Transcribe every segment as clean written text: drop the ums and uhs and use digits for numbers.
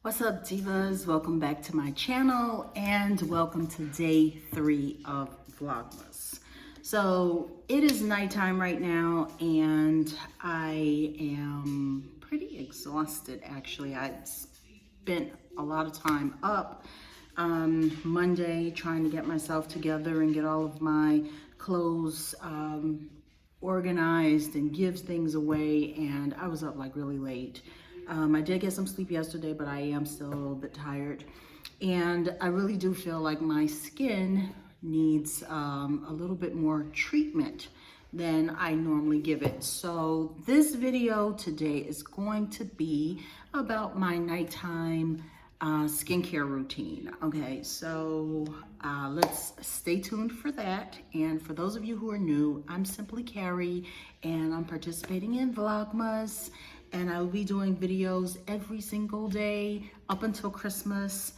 What's up, divas? Welcome back to my channel and welcome to day 3 of Vlogmas. So it is nighttime right now and I am pretty exhausted actually. I spent a lot of time up Monday trying to get myself together and get all of my clothes organized and give things away, and I was up like really late. I did get some sleep yesterday, but I am still a little bit tired. And I really do feel like my skin needs a little bit more treatment than I normally give it. So this video today is going to be about my nighttime skincare routine. Okay, so let's stay tuned for that. And for those of you who are new, I'm Simply Carrie and I'm participating in Vlogmas, and I will be doing videos every single day up until Christmas,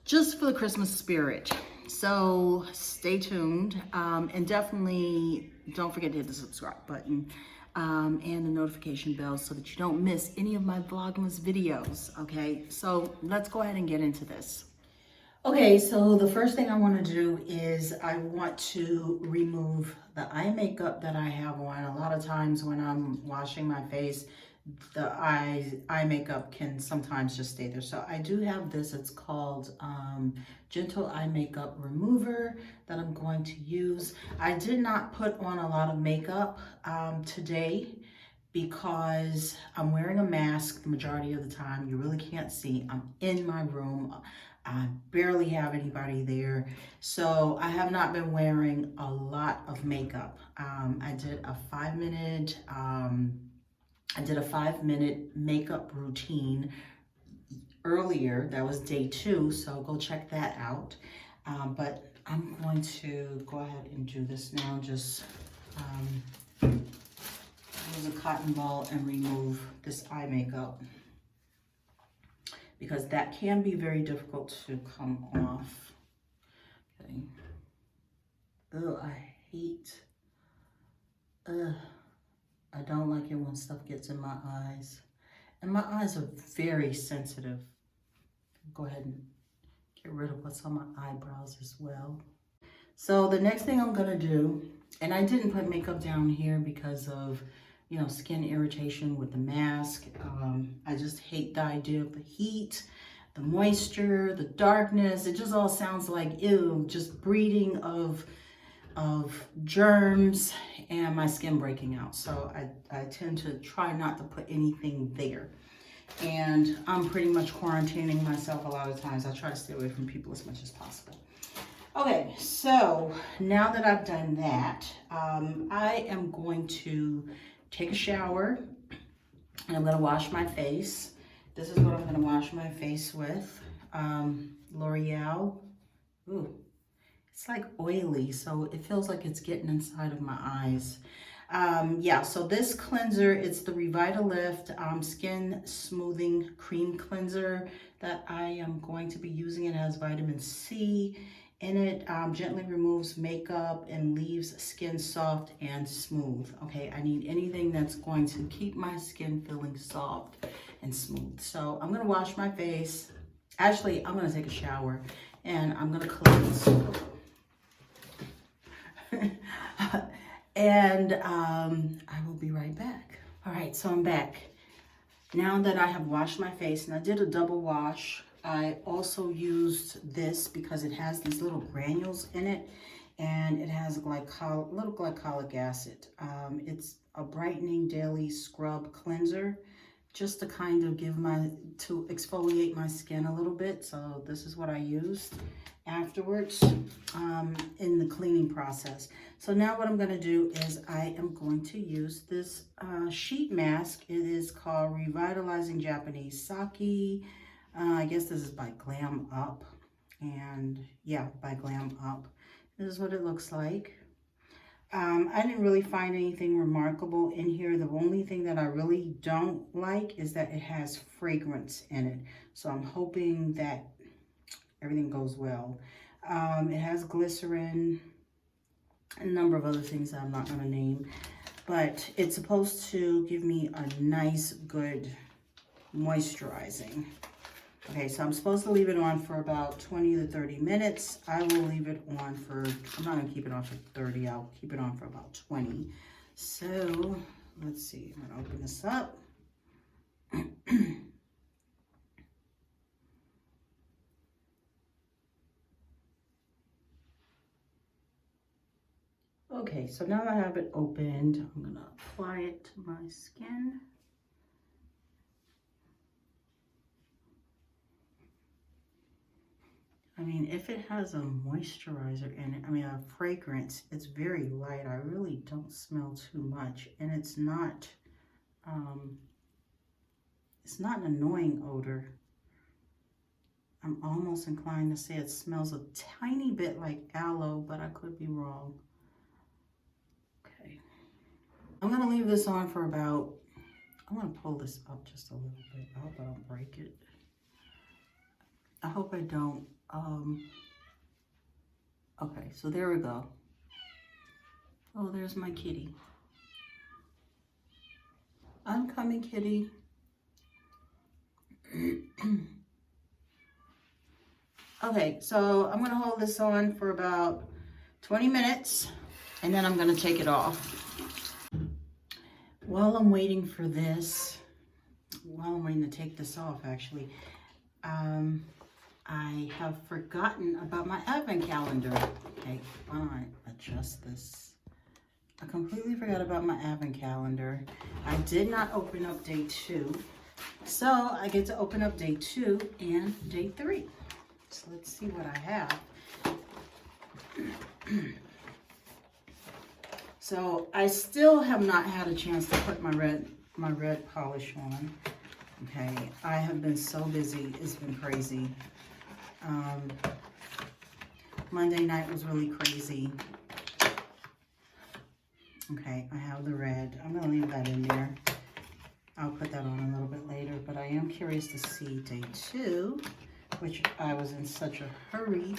just for the Christmas spirit. So stay tuned, and definitely don't forget to hit the subscribe button and the notification bell so that you don't miss any of my Vlogmas videos. Okay, so let's go ahead and get into this. Okay, so the first thing I want to do is I want to remove the eye makeup that I have on. A lot of times when I'm washing my face, the eye makeup can sometimes just stay there. So I do have this. It's called Gentle Eye Makeup Remover that I'm going to use. I did not put on a lot of makeup today because I'm wearing a mask the majority of the time. You really can't see. I'm in my room. I barely have anybody there. So I have not been wearing a lot of makeup. I did a 5-minute makeup routine earlier. That was day 2, so go check that out. But I'm going to go ahead and do this now. Just use a cotton ball and remove this eye makeup, because that can be very difficult to come off. Okay. Oh, I don't like it when stuff gets in my eyes. And my eyes are very sensitive. Go ahead and get rid of what's on my eyebrows as well. So the next thing I'm gonna do, and I didn't put makeup down here because of, you know, skin irritation with the mask. I just hate the idea of the heat, the moisture, the darkness. It just all sounds like, ew, just breeding of germs and my skin breaking out. So I tend to try not to put anything there. And I'm pretty much quarantining myself a lot of times. I try to stay away from people as much as possible. Okay, so now that I've done that, I am going to take a shower and I'm gonna wash my face. This is what I'm gonna wash my face with. L'Oreal. Ooh. It's like oily, so it feels like it's getting inside of my eyes. Yeah, so this cleanser, it's the Revitalift Skin Smoothing Cream Cleanser that I am going to be using. It has vitamin C in it, gently removes makeup and leaves skin soft and smooth. Okay, I need anything that's going to keep my skin feeling soft and smooth. So I'm gonna wash my face. Actually, I'm gonna take a shower and I'm gonna cleanse. And I will be right back. All right, so I'm back. Now that I have washed my face, and I did a double wash, I also used this because it has these little granules in it, and it has little glycolic acid. It's a brightening daily scrub cleanser, just to kind of to exfoliate my skin a little bit. So this is what I used afterwards in the cleaning process. So now what I'm going to do is I am going to use this sheet mask. It is called Revitalizing Japanese Sake. I guess this is by Glam Up. And yeah, by Glam Up. This is what it looks like. I didn't really find anything remarkable in here. The only thing that I really don't like is that it has fragrance in it. So I'm hoping that everything goes well. It has glycerin, a number of other things that I'm not going to name. But it's supposed to give me a nice, good moisturizing. Okay, so I'm supposed to leave it on for about 20 to 30 minutes. I will leave it on for, I'm not gonna keep it on for 30, I'll keep it on for about 20. So, let's see, I'm gonna open this up. Okay, so now I have it opened, I'm gonna apply it to my skin. I mean, if it has a moisturizer in it, I mean a fragrance, it's very light. I really don't smell too much, and it's not an annoying odor. I'm almost inclined to say it smells a tiny bit like aloe, but I could be wrong. Okay. I'm gonna leave this on for about, I'm gonna pull this up just a little bit. I hope I don't break it. I hope I don't. Okay, so there we go. Oh, there's my kitty. I'm coming, kitty. Okay, so I'm gonna hold this on for about 20 minutes and then I'm gonna take it off. While I'm waiting for this, while I'm waiting to take this off actually, I have forgotten about my advent calendar. Okay, why don't I adjust this? I completely forgot about my advent calendar. I did not open up day 2. So I get to open up day 2 and day 3. So let's see what I have. So I still have not had a chance to put my red polish on. Okay, I have been so busy, it's been crazy. Monday night was really crazy. Okay, I have the red. I'm gonna leave that in there. I'll put that on a little bit later, but I am curious to see day 2, which I was in such a hurry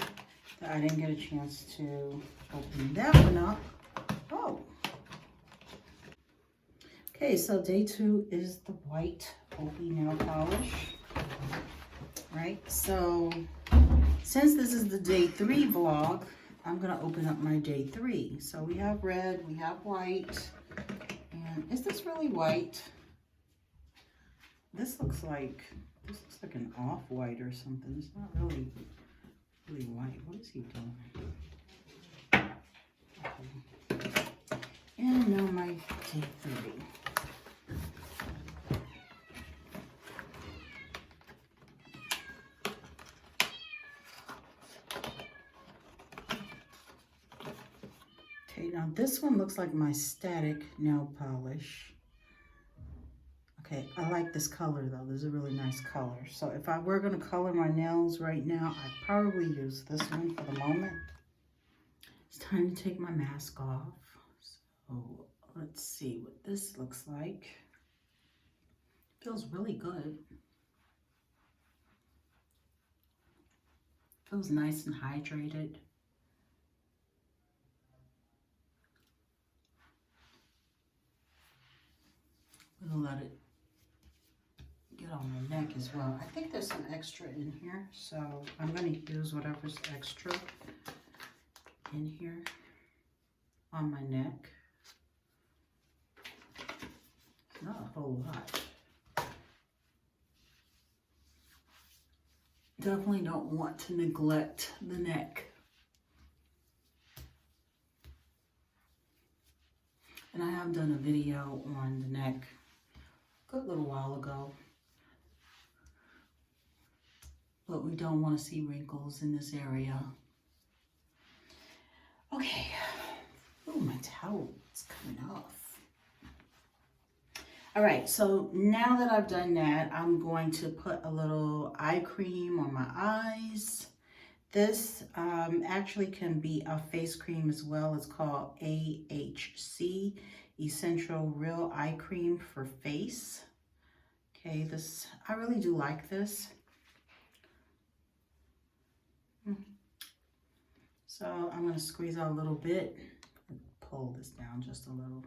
that I didn't get a chance to open that one up. Oh. Okay, so day 2 is the white Opie nail polish. Right, so since this is the day 3 vlog, I'm gonna open up my day 3. So we have red, we have white, and is this really white? This looks like an off-white or something. It's not really white. What is he doing? Okay. And now my day 3. Okay, now this one looks like my static nail polish. Okay, I like this color though. This is a really nice color. So if I were gonna color my nails right now, I'd probably use this one for the moment. It's time to take my mask off. So let's see what this looks like. Feels really good. Feels nice and hydrated. I'm gonna let it get on my neck as well. I think there's some extra in here, so I'm gonna use whatever's extra in here on my neck. Not a whole lot. Definitely don't want to neglect the neck. And I have done a video on the neck a good little while ago. But we don't want to see wrinkles in this area. Okay. Oh, my towel is coming off. All right, so now that I've done that, I'm going to put a little eye cream on my eyes. This actually can be a face cream as well. It's called AHC, Essential Real Eye Cream for Face. Okay, this, I really do like this. So I'm gonna squeeze out a little bit, pull this down just a little.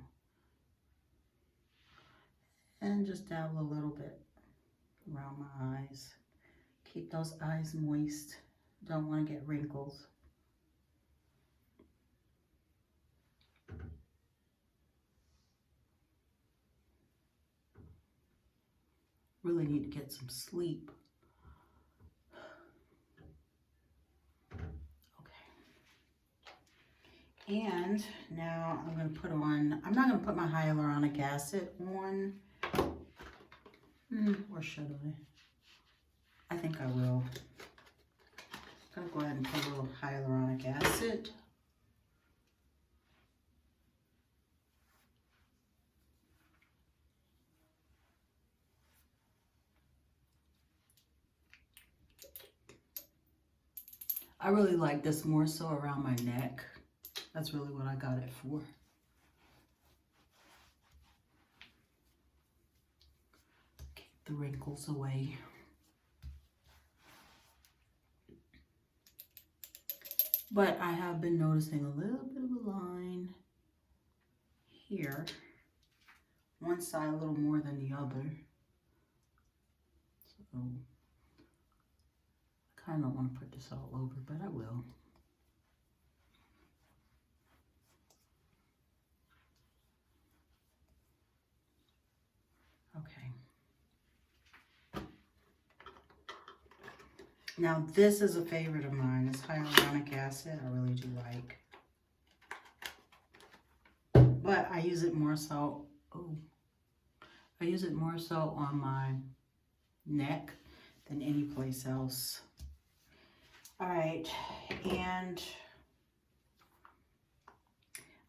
And just dabble a little bit around my eyes. Keep those eyes moist. Don't want to get wrinkles. Really need to get some sleep. Okay. And now I'm going to put on, I'm not going to put my hyaluronic acid on. Or should I? I think I will. I'm going to go ahead and put a little hyaluronic acid. I really like this more so around my neck. That's really what I got it for. Keep the wrinkles away. But I have been noticing a little bit of a line here. One side a little more than the other. So I kind of don't want to put this all over, but I will. Okay. Now this is a favorite of mine. This hyaluronic acid I really do like. But I use it more so, I use it more so on my neck than any place else. All right, and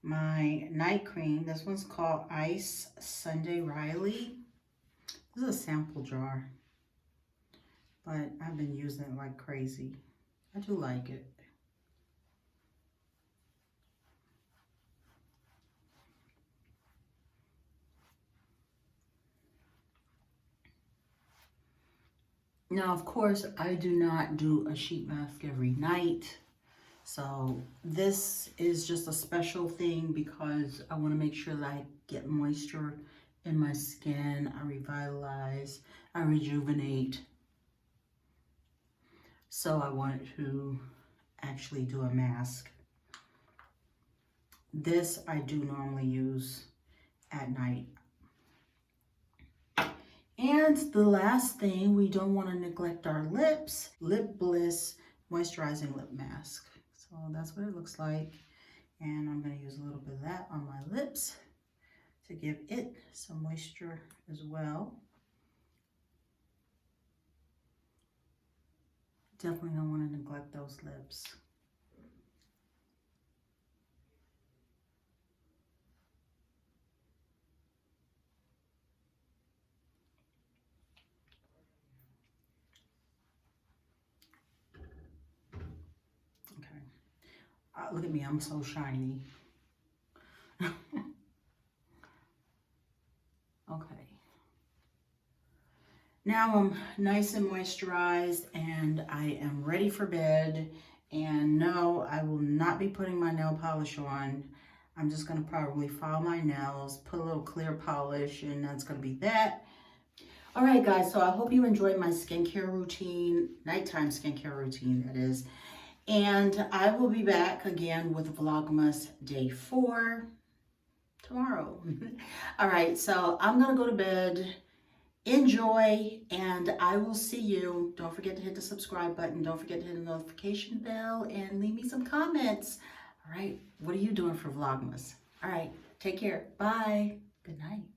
my night cream, this one's called Ice Sunday Riley. This is a sample jar, but I've been using it like crazy. I do like it. Now, of course, I do not do a sheet mask every night. So this is just a special thing because I want to make sure that I get moisture in my skin. I revitalize, I rejuvenate. So I wanted to actually do a mask. This I do normally use at night. And the last thing, we don't want to neglect our lips. Lip Bliss Moisturizing Lip Mask. So that's what it looks like. And I'm going to use a little bit of that on my lips to give it some moisture as well. Definitely don't want to neglect those lips. Look at me, I'm so shiny. Okay. Now I'm nice and moisturized and I am ready for bed. And no, I will not be putting my nail polish on. I'm just gonna probably file my nails, put a little clear polish, and that's gonna be that. All right, guys, so I hope you enjoyed my skincare routine, nighttime skincare routine, that is. And I will be back again with Vlogmas Day 4 tomorrow. All right, so I'm gonna go to bed. Enjoy, and I will see you. Don't forget to hit the subscribe button. Don't forget to hit the notification bell and leave me some comments. All right, what are you doing for Vlogmas? All right, take care. Bye. Good night.